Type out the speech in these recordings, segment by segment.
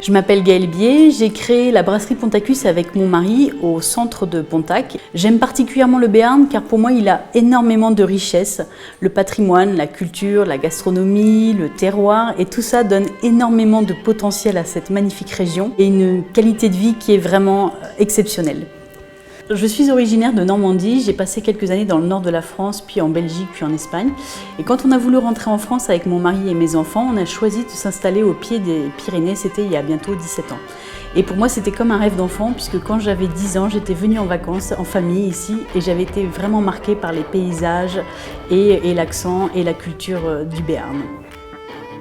Je m'appelle Gaëlle Bier, j'ai créé la brasserie Pontacus avec mon mari au centre de Pontac. J'aime particulièrement le Béarn car pour moi il a énormément de richesses. Le patrimoine, la culture, la gastronomie, le terroir et tout ça donne énormément de potentiel à cette magnifique région et une qualité de vie qui est vraiment exceptionnelle. Je suis originaire de Normandie, j'ai passé quelques années dans le nord de la France, puis en Belgique, puis en Espagne. Et quand on a voulu rentrer en France avec mon mari et mes enfants, on a choisi de s'installer au pied des Pyrénées, c'était il y a bientôt 17 ans. Et pour moi, c'était comme un rêve d'enfant, puisque quand j'avais 10 ans, j'étais venue en vacances, en famille ici, et j'avais été vraiment marquée par les paysages et l'accent et la culture du Béarn.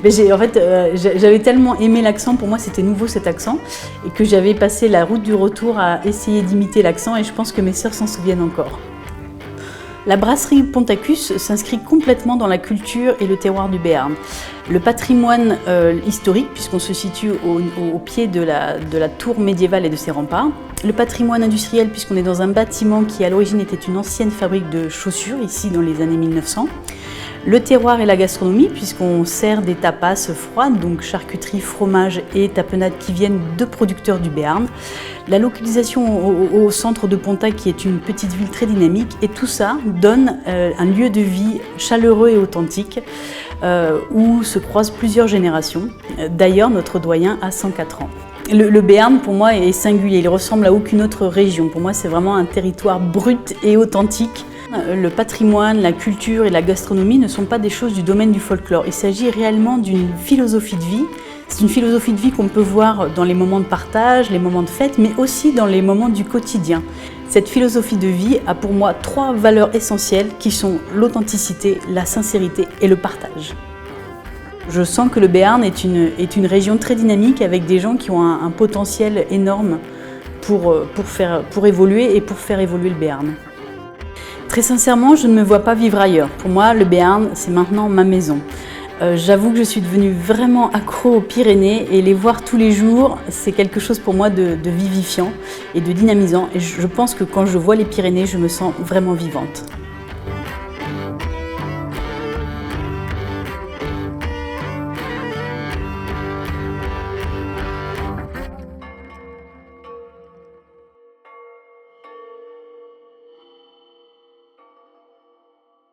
J'avais tellement aimé l'accent, pour moi c'était nouveau cet accent, et que j'avais passé la route du retour à essayer d'imiter l'accent, et je pense que mes sœurs s'en souviennent encore. La brasserie Pontacus s'inscrit complètement dans la culture et le terroir du Béarn. Le patrimoine historique, puisqu'on se situe au pied de la tour médiévale et de ses remparts. Le patrimoine industriel, puisqu'on est dans un bâtiment qui à l'origine était une ancienne fabrique de chaussures, ici dans les années 1900. Le terroir et la gastronomie, puisqu'on sert des tapas froides, donc charcuterie, fromage et tapenade qui viennent de producteurs du Béarn. La localisation au centre de Pontac, qui est une petite ville très dynamique, et tout ça donne un lieu de vie chaleureux et authentique où se croisent plusieurs générations. D'ailleurs, notre doyen a 104 ans. Le Béarn, pour moi, est singulier, il ressemble à aucune autre région. Pour moi, c'est vraiment un territoire brut et authentique. Le patrimoine, la culture et la gastronomie ne sont pas des choses du domaine du folklore. Il s'agit réellement d'une philosophie de vie. C'est une philosophie de vie qu'on peut voir dans les moments de partage, les moments de fête, mais aussi dans les moments du quotidien. Cette philosophie de vie a pour moi 3 valeurs essentielles qui sont l'authenticité, la sincérité et le partage. Je sens que le Béarn est une région très dynamique avec des gens qui ont un potentiel énorme pour évoluer et pour faire évoluer le Béarn. Très sincèrement, je ne me vois pas vivre ailleurs. Pour moi, le Béarn, c'est maintenant ma maison. J'avoue que je suis devenue vraiment accro aux Pyrénées et les voir tous les jours, c'est quelque chose pour moi de vivifiant et de dynamisant. Et je pense que quand je vois les Pyrénées, je me sens vraiment vivante.